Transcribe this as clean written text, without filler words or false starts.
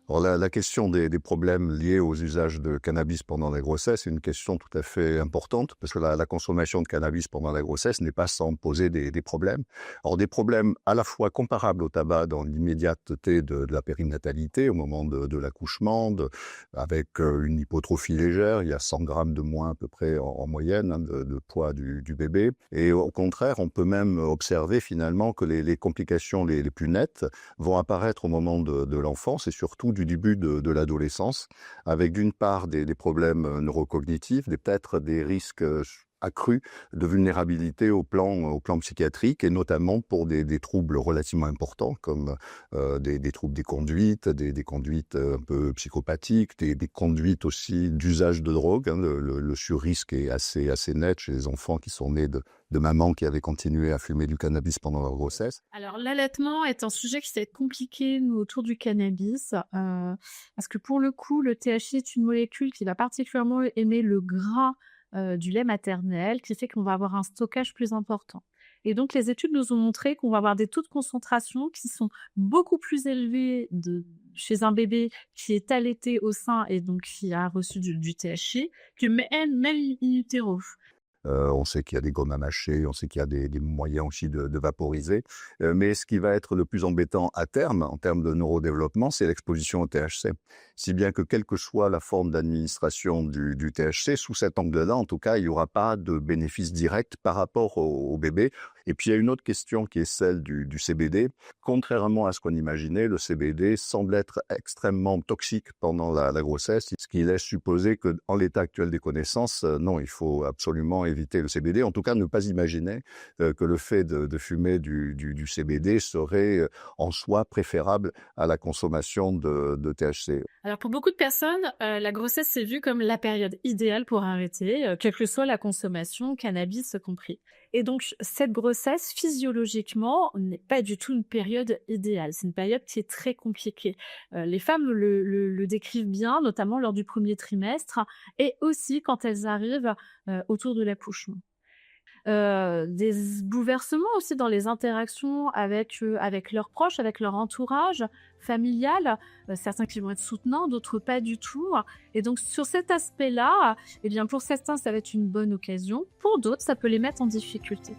Alors la question des problèmes liés aux usages de cannabis pendant la grossesse est une question tout à fait importante parce que la consommation de cannabis pendant la grossesse n'est pas sans poser des problèmes. Alors des problèmes à la fois comparables au tabac dans l'immédiateté de la périnatalité, au moment de l'accouchement, avec une hypotrophie légère, il y a 100 grammes de moins à peu près en moyenne hein, de poids du bébé. Et au contraire, on peut même observer finalement que les complications les plus nettes vont apparaître au moment de l'enfance et surtout du début de l'adolescence, avec d'une part des problèmes neurocognitifs, peut-être des risques accrus de vulnérabilité au plan psychiatrique et notamment pour des troubles relativement importants comme des troubles des conduites, des conduites un peu psychopathiques, des conduites aussi d'usage de drogue. Hein. Le sur-risque est assez net chez les enfants qui sont nés de mamans qui avaient continué à fumer du cannabis pendant leur grossesse. Alors, l'allaitement est un sujet qui va être compliqué, nous, autour du cannabis, parce que pour le coup, le THC est une molécule qui va particulièrement aimer le gras, du lait maternel, qui fait qu'on va avoir un stockage plus important et donc les études nous ont montré qu'on va avoir des taux de concentration qui sont beaucoup plus élevés chez un bébé qui est allaité au sein et donc qui a reçu du THC que même in utero. On sait qu'il y a des gommes à mâcher, on sait qu'il y a des moyens aussi de vaporiser. Mais ce qui va être le plus embêtant à terme, en termes de neurodéveloppement, c'est l'exposition au THC. Si bien que quelle que soit la forme d'administration du THC, sous cet angle-là, en tout cas, il n'y aura pas de bénéfice direct par rapport au bébé. Et puis, il y a une autre question qui est celle du CBD. Contrairement à ce qu'on imaginait, le CBD semble être extrêmement toxique pendant la grossesse, ce qui laisse supposer qu'en l'état actuel des connaissances, non, il faut absolument éviter le CBD. En tout cas, ne pas imaginer que le fait de fumer du CBD serait en soi préférable à la consommation de THC. Alors pour beaucoup de personnes, la grossesse c'est vu comme la période idéale pour arrêter, quelle que soit la consommation, cannabis compris. Et donc cette grossesse, physiologiquement, n'est pas du tout une période idéale. C'est une période qui est très compliquée. Les femmes le décrivent bien, notamment lors du premier trimestre et aussi quand elles arrivent, autour de l'accouchement. Des bouleversements aussi dans les interactions avec leurs proches, avec leur entourage familial, certains qui vont être soutenants, d'autres pas du tout et donc sur cet aspect-là, eh bien, pour certains, ça va être une bonne occasion, pour d'autres, ça peut les mettre en difficulté.